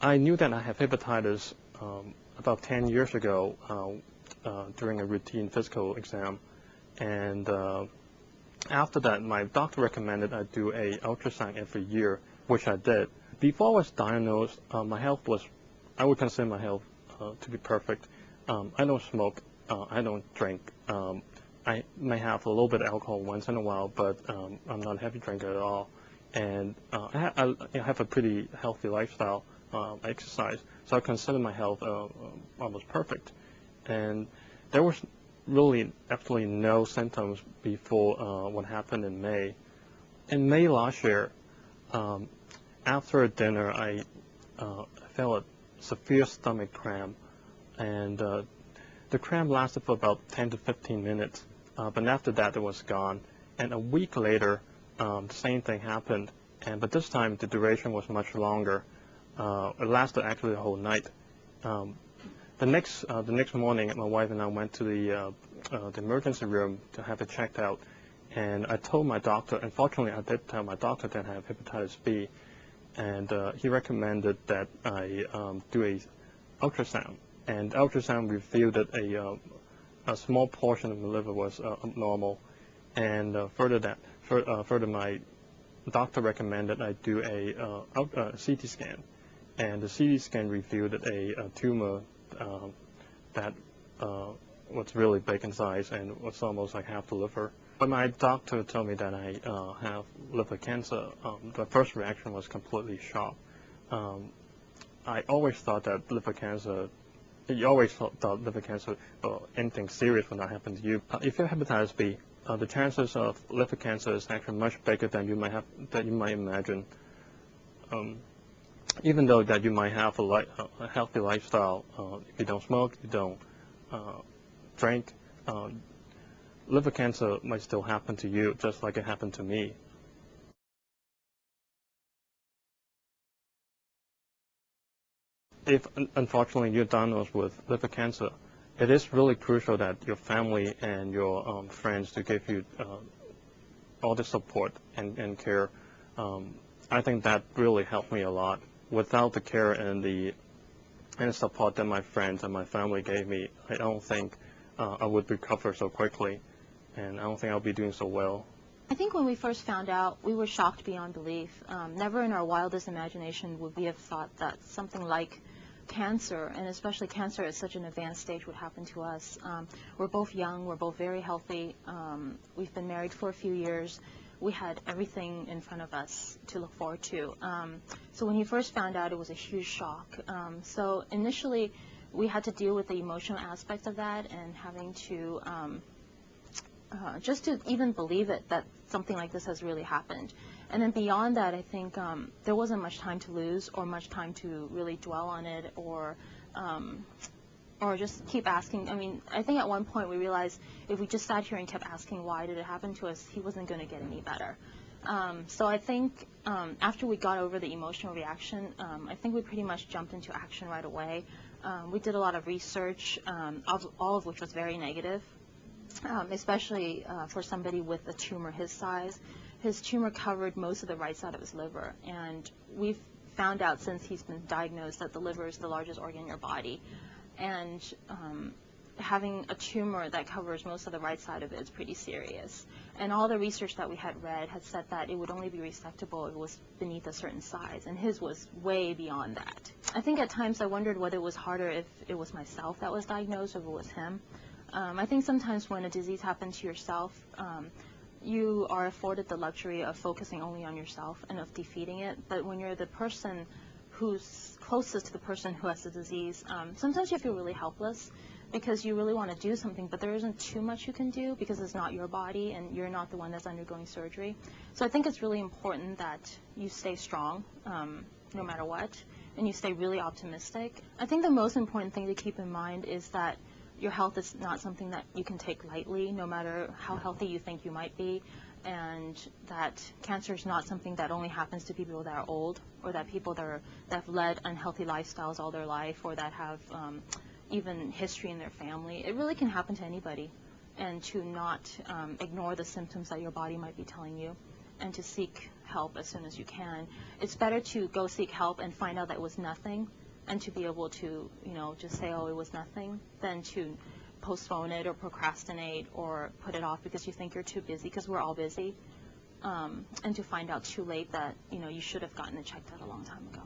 I knew that I had hepatitis about 10 years ago during a routine physical exam, and after that, my doctor recommended I do a ultrasound every year, which I did. Before I was diagnosed, my health was, I would consider my health to be perfect. I don't smoke, I don't drink. I may have a little bit of alcohol once in a while, but I'm not a heavy drinker at all. And I have a pretty healthy lifestyle. I exercise, so I consider my health almost perfect. And there was really absolutely no symptoms before what happened in May. In May last year, after a dinner, I felt a severe stomach cramp, and the cramp lasted for about 10 to 15 minutes, but after that it was gone. And a week later, the same thing happened, but this time the duration was much longer. It lasted actually the whole night. The next morning, my wife and I went to the emergency room to have it checked out, and I told my doctor. Unfortunately, I did tell my doctor that I have hepatitis B, and he recommended that I do a ultrasound. And ultrasound revealed that a small portion of the liver was abnormal, and further my doctor recommended I do a CT scan, and the CT scan revealed that a tumor that was really big in size and was almost like half the liver. When my doctor told me that I have liver cancer, the first reaction was completely shocked. I always thought that liver cancer, anything serious would not happen to you. If you have hepatitis B, the chances of liver cancer is actually much bigger than you might imagine. Even though that you might have a healthy lifestyle, if you don't smoke, you don't drink, liver cancer might still happen to you, just like it happened to me. If unfortunately you're diagnosed with liver cancer, it is really crucial that your family and your friends to give you all the support and care. I think that really helped me a lot. Without the care and the support that my friends and my family gave me, I don't think I would recover so quickly, and I don't think I'll be doing so well. I think when we first found out, we were shocked beyond belief. Never in our wildest imagination would we have thought that something like cancer, and especially cancer at such an advanced stage, would happen to us. We're both young, we're both very healthy, we've been married for a few years. We had everything in front of us to look forward to. So when he first found out, it was a huge shock. So initially, we had to deal with the emotional aspect of that and having to just to even believe it, that something like this has really happened. And then beyond that, I think there wasn't much time to lose or much time to really dwell on it or just keep asking. I mean, I think at one point we realized if we just sat here and kept asking why did it happen to us, he wasn't going to get any better. So I think after we got over the emotional reaction, I think we pretty much jumped into action right away. We did a lot of research, all of which was very negative, especially for somebody with a tumor his size. His tumor covered most of the right side of his liver, and we've found out since he's been diagnosed that the liver is the largest organ in your body. And having a tumor that covers most of the right side of it is pretty serious. And all the research that we had read had said that it would only be resectable if it was beneath a certain size, and his was way beyond that. I think at times I wondered whether it was harder if it was myself that was diagnosed or if it was him. I think sometimes when a disease happens to yourself, you are afforded the luxury of focusing only on yourself and of defeating it. But when you're the person who's closest to the person who has the disease, sometimes you feel really helpless because you really want to do something, but there isn't too much you can do because it's not your body and you're not the one that's undergoing surgery. So I think it's really important that you stay strong no matter what, and you stay really optimistic. I think the most important thing to keep in mind is that your health is not something that you can take lightly, no matter how healthy you think you might be, and that cancer is not something that only happens to people that are old, or that people that have led unhealthy lifestyles all their life, or that have even history in their family. It really can happen to anybody, and to not ignore the symptoms that your body might be telling you, and to seek help as soon as you can. It's better to go seek help and find out that it was nothing, and to be able to, just say, oh, it was nothing, than to postpone it or procrastinate or put it off because you think you're too busy, because we're all busy, and to find out too late that, you should have gotten it checked out a long time ago.